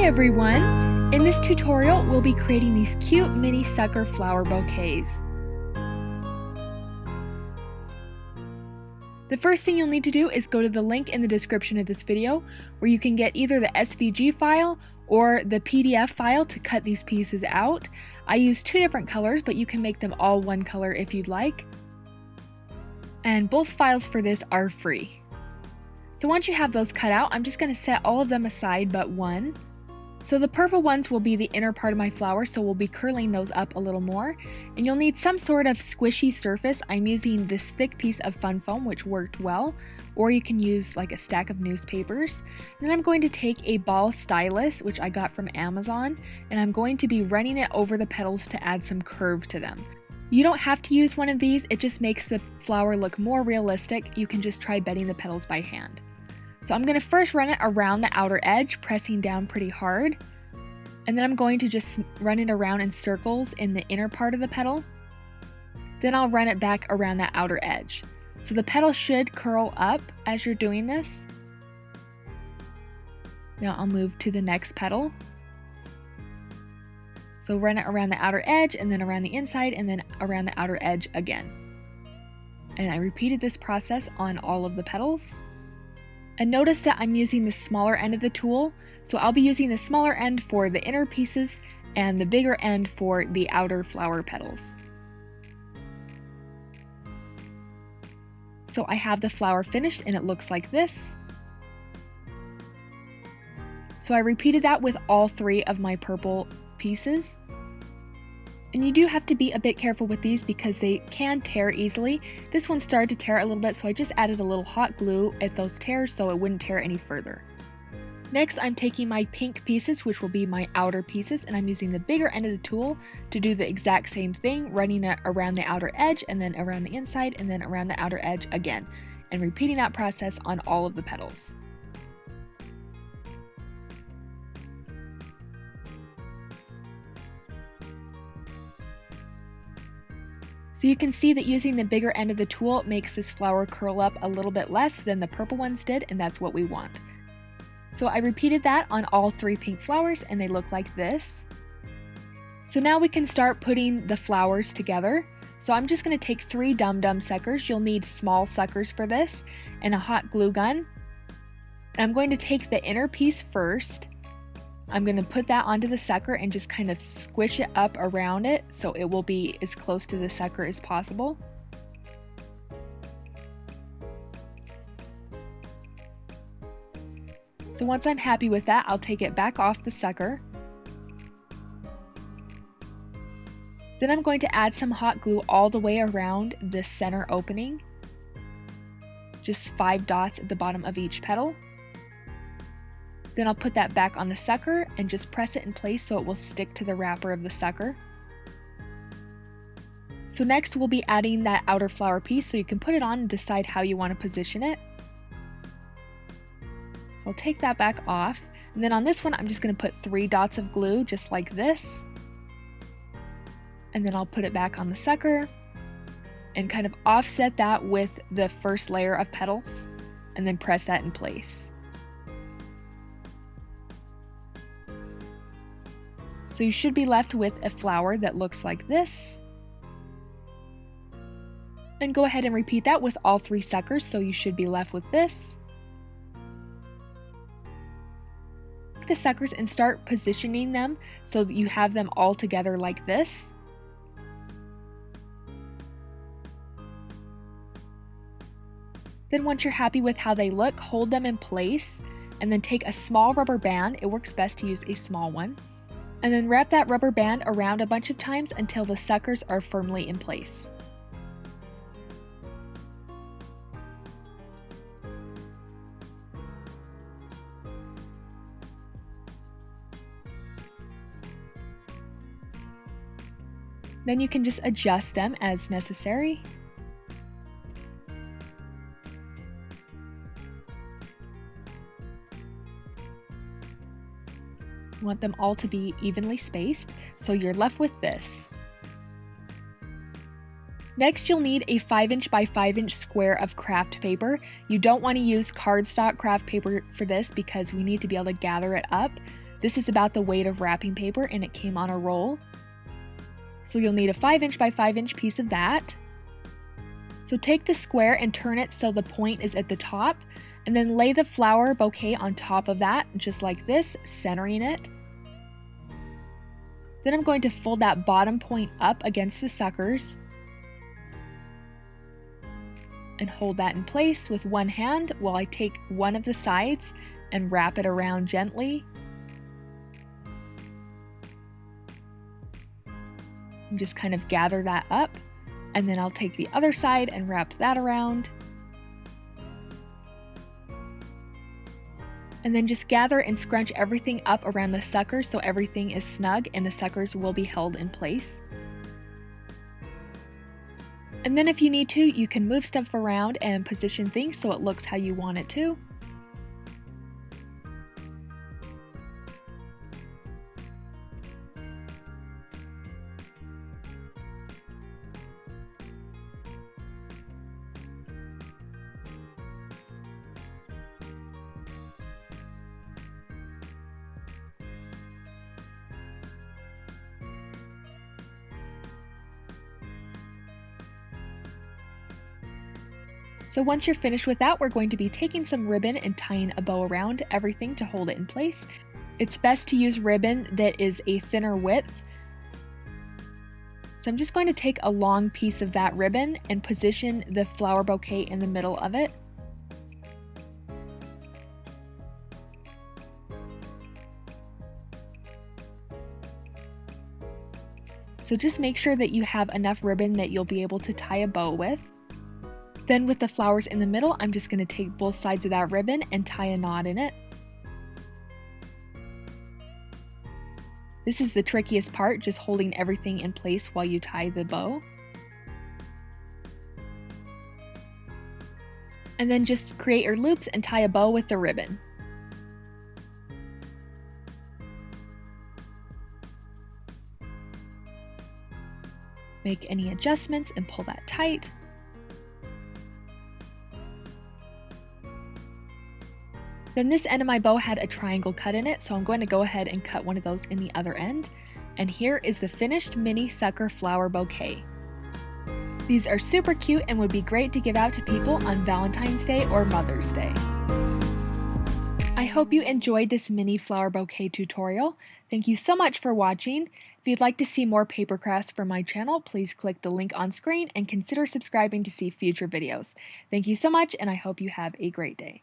everyone! In this tutorial, we'll be creating these cute mini sucker flower bouquets. The first thing you'll need to do is go to the link in the description of this video where you can get either the SVG file or the PDF file to cut these pieces out. I use two different colors, but you can make them all one color if you'd like. And both files for this are free. So once you have those cut out, I'm just going to set all of them aside but one. So the purple ones will be the inner part of my flower, so we'll be curling those up a little more. And you'll need some sort of squishy surface. I'm using this thick piece of fun foam, which worked well, or you can use like a stack of newspapers. And then I'm going to take a ball stylus, which I got from Amazon, and I'm going to be running it over the petals to add some curve to them. You don't have to use one of these, it just makes the flower look more realistic. You can just try bedding the petals by hand. So I'm going to first run it around the outer edge, pressing down pretty hard. And then I'm going to just run it around in circles in the inner part of the petal. Then I'll run it back around that outer edge. So the petal should curl up as you're doing this. Now I'll move to the next petal. So run it around the outer edge and then around the inside and then around the outer edge again. And I repeated this process on all of the petals. And notice that I'm using the smaller end of the tool, so I'll be using the smaller end for the inner pieces and the bigger end for the outer flower petals. So I have the flower finished and it looks like this. So I repeated that with all three of my purple pieces. And you do have to be a bit careful with these because they can tear easily. This one started to tear a little bit, so I just added a little hot glue at those tears so it wouldn't tear any further. Next, I'm taking my pink pieces, which will be my outer pieces, and I'm using the bigger end of the tool to do the exact same thing, running it around the outer edge and then around the inside and then around the outer edge again, and repeating that process on all of the petals. So you can see that using the bigger end of the tool makes this flower curl up a little bit less than the purple ones did, and that's what we want. So I repeated that on all three pink flowers and they look like this. So now we can start putting the flowers together. So I'm just going to take 3 dum-dum suckers. You'll need small suckers for this and a hot glue gun. And I'm going to take the inner piece first. I'm going to put that onto the sucker and just kind of squish it up around it so it will be as close to the sucker as possible. So once I'm happy with that, I'll take it back off the sucker. Then I'm going to add some hot glue all the way around the center opening. Just 5 dots at the bottom of each petal. Then I'll put that back on the sucker and just press it in place so it will stick to the wrapper of the sucker. So next we'll be adding that outer flower piece, so you can put it on and decide how you want to position it. So I'll take that back off, and then on this one I'm just going to put 3 dots of glue just like this. And then I'll put it back on the sucker and kind of offset that with the first layer of petals and then press that in place. So you should be left with a flower that looks like this. And go ahead and repeat that with all 3 suckers, so you should be left with this. Take the suckers and start positioning them so that you have them all together like this. Then once you're happy with how they look, hold them in place and then take a small rubber band. It works best to use a small one. And then wrap that rubber band around a bunch of times until the suckers are firmly in place. Then you can just adjust them as necessary. You want them all to be evenly spaced, so you're left with this. Next, you'll need a 5" by 5" square of craft paper. You don't want to use cardstock craft paper for this because we need to be able to gather it up. This is about the weight of wrapping paper and it came on a roll. So you'll need a 5" by 5" piece of that. So take the square and turn it so the point is at the top, and then lay the flower bouquet on top of that, just like this, centering it. Then I'm going to fold that bottom point up against the suckers and hold that in place with one hand while I take one of the sides and wrap it around gently. And just kind of gather that up, and then I'll take the other side and wrap that around. And then just gather and scrunch everything up around the suckers so everything is snug and the suckers will be held in place. And then if you need to, you can move stuff around and position things so it looks how you want it to. So once you're finished with that, we're going to be taking some ribbon and tying a bow around everything to hold it in place. It's best to use ribbon that is a thinner width. So I'm just going to take a long piece of that ribbon and position the flower bouquet in the middle of it. So just make sure that you have enough ribbon that you'll be able to tie a bow with. Then with the flowers in the middle, I'm just going to take both sides of that ribbon and tie a knot in it. This is the trickiest part, just holding everything in place while you tie the bow. And then just create your loops and tie a bow with the ribbon. Make any adjustments and pull that tight. Then this end of my bow had a triangle cut in it, so I'm going to go ahead and cut one of those in the other end. And here is the finished mini sucker flower bouquet. These are super cute and would be great to give out to people on Valentine's Day or Mother's Day. I hope you enjoyed this mini flower bouquet tutorial. Thank you so much for watching. If you'd like to see more paper crafts from my channel, please click the link on screen and consider subscribing to see future videos. Thank you so much, and I hope you have a great day.